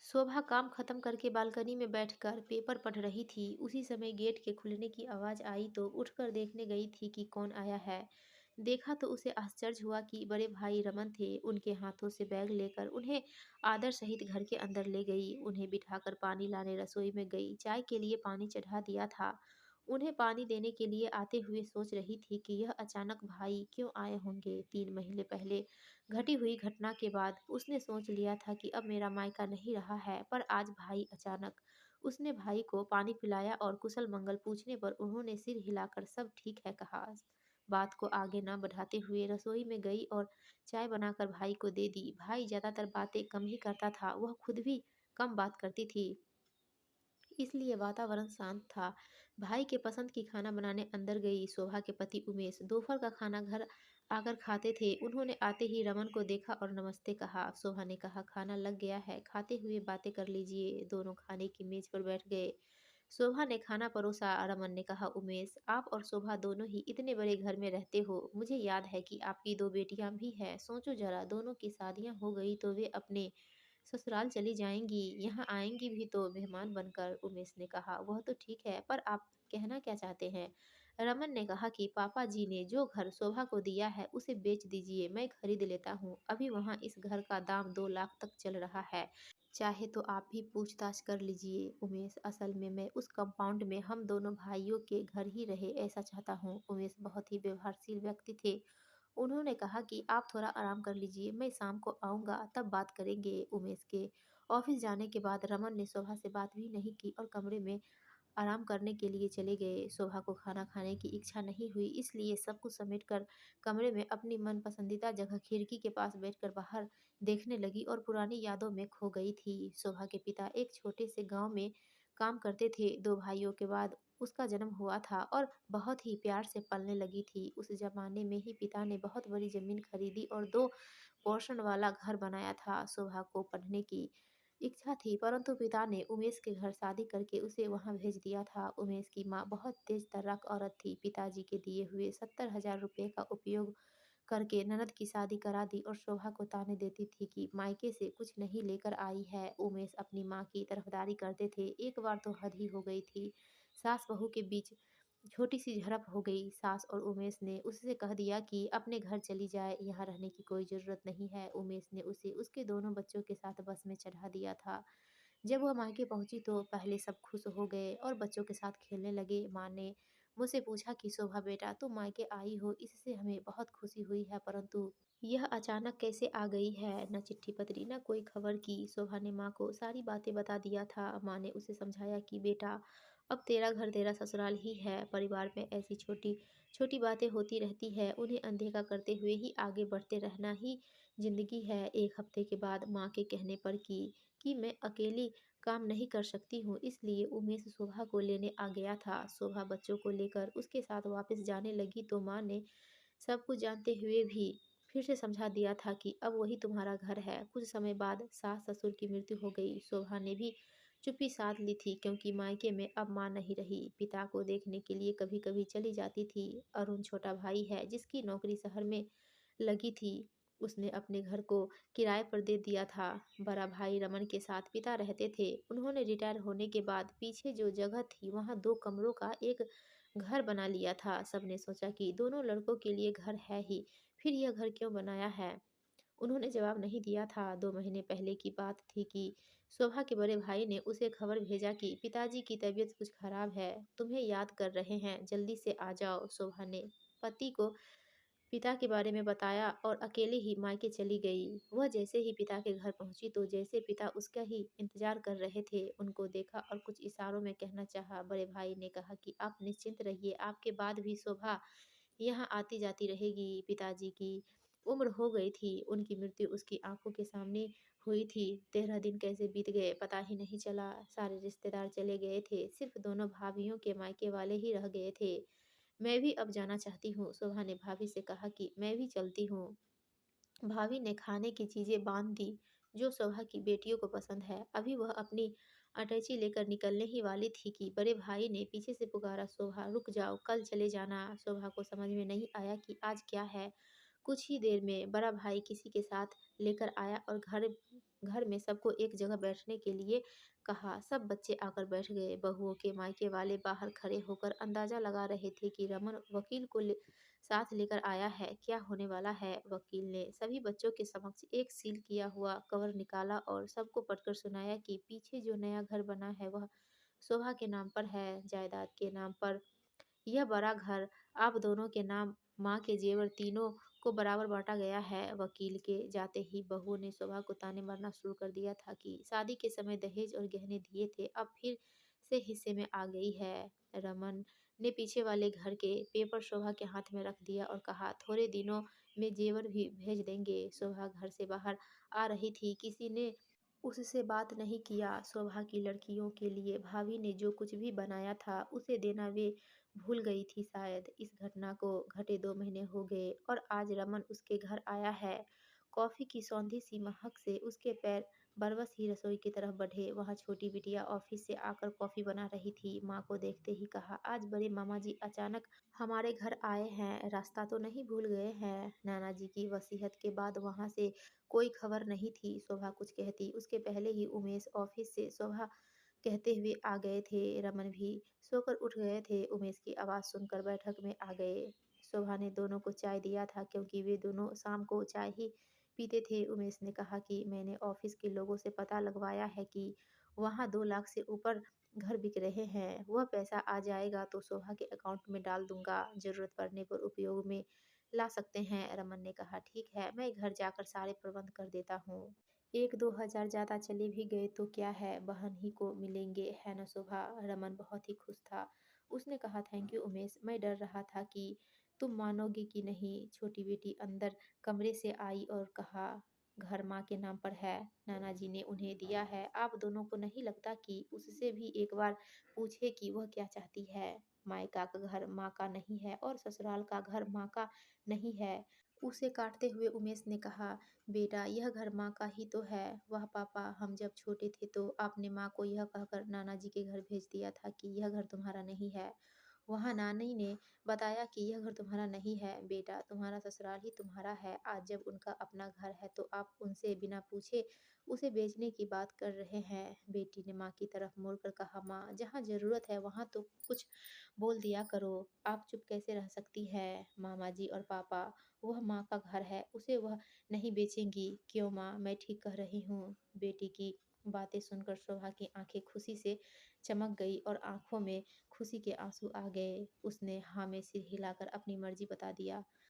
शोभा काम खत्म करके बालकनी में बैठकर पेपर पढ़ रही थी। उसी समय गेट के खुलने की आवाज आई तो उठकर देखने गई थी कि कौन आया है। देखा तो उसे आश्चर्य हुआ कि बड़े भाई रमन थे। उनके हाथों से बैग लेकर उन्हें आदर सहित घर के अंदर ले गई। उन्हें बिठाकर पानी लाने रसोई में गई। चाय के लिए पानी चढ़ा दिया था। उन्हें पानी देने के लिए आते हुए सोच रही थी कि यह अचानक भाई क्यों आए होंगे। 3 महीने पहले घटी हुई घटना के बाद उसने सोच लिया था कि अब मेरा मायका नहीं रहा है, पर आज भाई अचानक। उसने भाई को पानी पिलाया और कुशल मंगल पूछने पर उन्होंने सिर हिलाकर सब ठीक है कहा। बात को आगे न बढ़ाते हुए रसोई में गई और चाय बनाकर भाई को दे दी। भाई ज्यादातर बातें कम ही करता था, वह खुद भी कम बात करती थी, इसलिए वातावरण शांत था। भाई के पसंद की खाना बनाने अंदर गई। शोभा के पति उमेश दोपहर का खाना घर आकर खाते थे। उन्होंने आते ही रमन को देखा और नमस्ते कहा। शोभा ने कहा खाना लग गया है, खाते हुए बातें कर लीजिए। दोनों खाने की मेज पर बैठ गए। शोभा ने खाना परोसा। रमन ने कहा उमेश, आप और शोभा दोनों ही इतने बड़े घर में रहते हो। मुझे याद है कि आपकी 2 बेटियां भी हैं। सोचो जरा, दोनों की शादियां हो गई तो वे अपने ससुराल चली जाएंगी, यहाँ आएंगी भी तो मेहमान बनकर। उमेश ने कहा वह तो ठीक है, पर आप कहना क्या चाहते हैं? रमन ने कहा कि पापा जी ने जो घर शोभा को दिया है उसे बेच दीजिए, मैं खरीद लेता हूँ। अभी वहाँ इस घर का दाम 2 लाख तक चल रहा है। चाहे तो आप भी पूछताछ कर लीजिए। उमेश, असल में मैं उस कंपाउंड में हम दोनों भाइयों के घर ही रहे ऐसा चाहता हूँ। उमेश बहुत ही व्यवहारशील व्यक्ति थे। उन्होंने कहा कि आप थोड़ा आराम कर लीजिए, मैं शाम को आऊँगा तब बात करेंगे। उमेश के ऑफिस जाने के बाद रमन ने शोभा से बात भी नहीं की और कमरे में आराम करने के लिए चले गए। शोभा को खाना खाने की इच्छा नहीं हुई, इसलिए सब कुछ समेटकर कमरे में अपनी मन पसंदीदा जगह खिड़की के पास बैठकर बाहर देखने लगी और पुरानी यादों में खो गई थी। शोभा के पिता एक छोटे से गांव में काम करते थे। 2 भाइयों के बाद उसका जन्म हुआ था और बहुत ही प्यार से पलने लगी थी। उस जमाने में ही पिता ने बहुत बड़ी जमीन खरीदी और 2 पोर्शन वाला घर बनाया था। शोभा को पढ़ने की इच्छा थी, परंतु पिता ने उमेश के घर शादी करके उसे वहां भेज दिया था। उमेश की माँ बहुत तेज तर्राक औरत थी। पिताजी के दिए हुए 70,000 रुपये का उपयोग करके ननद की शादी करा दी और शोभा को ताने देती थी कि मायके से कुछ नहीं लेकर आई है। उमेश अपनी माँ की तरफदारी करते थे। एक बार तो हद ही हो गई थी। सास बहू के बीच छोटी सी झड़प हो गई। सास और उमेश ने उससे कह दिया कि अपने घर चली जाए, यहाँ रहने की कोई ज़रूरत नहीं है। उमेश ने उसे उसके दोनों बच्चों के साथ बस में चढ़ा दिया था। जब वह मायके पहुंची तो पहले सब खुश हो गए और बच्चों के साथ खेलने लगे। माँ ने मुझसे पूछा कि शोभा बेटा, तुम मायके आई हो, इससे हमें बहुत खुशी हुई है, परंतु यह अचानक कैसे आ गई है? न चिट्ठी पत्री न कोई खबर की। शोभा ने माँ को सारी बातें बता दिया था। माँ ने उसे समझाया कि बेटा, अब तेरा घर तेरा ससुराल ही है। परिवार में ऐसी छोटी छोटी बातें होती रहती है, उन्हें अनदेखा करते हुए ही आगे बढ़ते रहना ही जिंदगी है। 1 हफ्ते के बाद माँ के कहने पर कि मैं अकेली काम नहीं कर सकती हूँ, इसलिए उमेश शोभा को लेने आ गया था। शोभा बच्चों को लेकर उसके साथ वापस जाने लगी तो माँ ने सब कुछ जानते हुए भी फिर से समझा दिया था कि अब वही तुम्हारा घर है। कुछ समय बाद सास ससुर की मृत्यु हो गई। शोभा ने भी चुप्पी साध ली थी, क्योंकि मायके में अब माँ नहीं रही। पिता को देखने के लिए कभी कभी चली जाती थी। अरुण छोटा भाई है, जिसकी नौकरी शहर में लगी थी। उसने अपने घर को किराए पर दे दिया था। बड़ा भाई रमन के साथ पिता रहते थे। उन्होंने रिटायर होने के बाद पीछे जो जगह थी वहाँ 2 कमरों का एक घर बना लिया था। सबने सोचा कि दोनों लड़कों के लिए घर है ही, फिर यह घर क्यों बनाया है? उन्होंने जवाब नहीं दिया था। 2 महीने पहले की बात थी कि शोभा के बड़े भाई ने उसे खबर भेजा कि पिताजी की तबीयत कुछ खराब है, तुम्हें याद कर रहे हैं, जल्दी से आ जाओ। शोभा ने पति को पिता के बारे में बताया और अकेले ही मायके चली गई। वह जैसे ही पिता के घर पहुंची तो जैसे पिता उसका ही इंतजार कर रहे थे, उनको देखा और कुछ इशारों में कहना चाहा। बड़े भाई ने कहा कि आप निश्चिंत रहिए, आपके बाद भी शोभा यहाँ आती जाती रहेगी। पिताजी की उम्र हो गई थी, उनकी मृत्यु उसकी आंखों के सामने हुई थी। 13 दिन कैसे बीत गए पता ही नहीं चला। सारे रिश्तेदार चले गए थे, सिर्फ दोनों भाभीियों के मायके वाले ही रह गए थे। मैं भी अब जाना चाहती हूँ। शोभा ने भाभी से कहा कि मैं भी चलती हूँ। भाभी ने खाने की चीजें बांध दी जो शोभा की बेटियों को पसंद है। अभी वह अपनी अटैची लेकर निकलने ही वाली थी कि बड़े भाई ने पीछे से पुकारा, शोभा रुक जाओ, कल चले जाना। शोभा को समझ में नहीं आया कि आज क्या है। कुछ ही देर में बड़ा भाई किसी के साथ लेकर आया और घर घर में सबको एक जगह बैठने के लिए कहा। सब बच्चे आकर बैठ गए। बहुओं के मायके वाले बाहर खड़े होकर अंदाजा लगा रहे थे कि रमन वकील को साथ लेकर आया है। क्या होने वाला है? वकील ने सभी बच्चों के समक्ष एक सील किया हुआ कवर निकाला और सबको पढ़कर सुनाया कि पीछे जो नया घर बना है वह शोभा के नाम पर है, जायदाद के नाम पर। यह बड़ा घर आप दोनों के नाम, माँ के जेवर तीनों को बराबर बांटा गया है। वकील के जाते ही बहुओं ने शोभा को ताने मारना शुरू कर दिया था कि शादी के समय दहेज और गहने दिए थे, अब फिर से हिस्से में आ गई है। रमन ने पीछे वाले घर के पेपर शोभा के हाथ में रख दिया और कहा, थोड़े दिनों में जेवर भी भेज देंगे। शोभा घर से बाहर आ रही थी, किसी ने उससे बात नहीं किया। शोभा की लड़कियों के लिए भाभी ने जो कुछ भी बनाया था उसे देना वे भूल गई थी शायद। इस घटना को घटे 2 महीने हो गए और आज रमन उसके घर आया है। कॉफ़ी की सौंधी सी महक से उसके पैर बरबस ही रसोई की तरफ बढ़े। वहाँ छोटी बिटिया ऑफिस से आकर कॉफ़ी बना रही थी। माँ को देखते ही कहा, आज बड़े मामा जी अचानक हमारे घर आए हैं, रास्ता तो नहीं भूल गए हैं? नाना जी की वसीयत के बाद वहाँ से कोई खबर नहीं थी। शोभा कुछ कहती उसके पहले ही उमेश ऑफिस से शोभा कहते हुए आ गए थे। रमन भी सोकर उठ गए थे। उमेश की आवाज़ सुनकर बैठक में आ गए। शोभा ने दोनों को चाय दिया था क्योंकि वे दोनों शाम को चाय ही पीते थे। उमेश ने कहा कि मैंने ऑफिस के लोगों से पता लगवाया है कि वहाँ 2 लाख से ऊपर घर बिक रहे हैं। वह पैसा आ जाएगा तो शोभा के अकाउंट में डाल दूंगा, ज़रूरत पड़ने पर उपयोग में ला सकते हैं। रमन ने कहा, ठीक है, मैं घर जाकर सारे प्रबंध कर देता हूँ। 1-2 हज़ार ज़्यादा चले भी गए तो क्या है, बहन ही को मिलेंगे, है ना शोभा? रमन बहुत ही खुश था। उसने कहा, थैंक यू उमेश, मैं डर रहा था कि तुम मानोगे कि नहीं। छोटी बेटी अंदर कमरे से आई और कहा, घर माँ के नाम पर है, नाना जी ने उन्हें दिया है। आप दोनों को नहीं लगता कि उससे भी एक बार पूछे कि वह क्या चाहती है? मायका का घर माँ का नहीं है और ससुराल का घर माँ का नहीं है। उसे काटते हुए उमेश ने कहा, बेटा यह घर माँ का ही तो है। वाह पापा, हम जब छोटे थे तो आपने माँ को यह कहकर नाना जी के घर भेज दिया था कि यह घर तुम्हारा नहीं है। वहाँ नानी ने बताया कि यह घर तुम्हारा नहीं है बेटा, तुम्हारा ससुराल ही तुम्हारा है। आज जब उनका अपना घर है तो आप उनसे बिना पूछे उसे बेचने की बात कर रहे हैं। बेटी ने माँ की तरफ मुड़कर कहा, माँ जहाँ जरूरत है वहाँ तो कुछ बोल दिया करो, आप चुप कैसे रह सकती है? मामा जी और पापा, वह माँ का घर है, उसे वह नहीं बेचेंगी। क्यों माँ, मैं ठीक कह रही हूँ? बेटी की बातें सुनकर शोभा की आंखें खुशी से चमक गई और आंखों में खुशी के आंसू आ गए। उसने हाँ में सिर हिलाकर अपनी मर्जी बता दिया।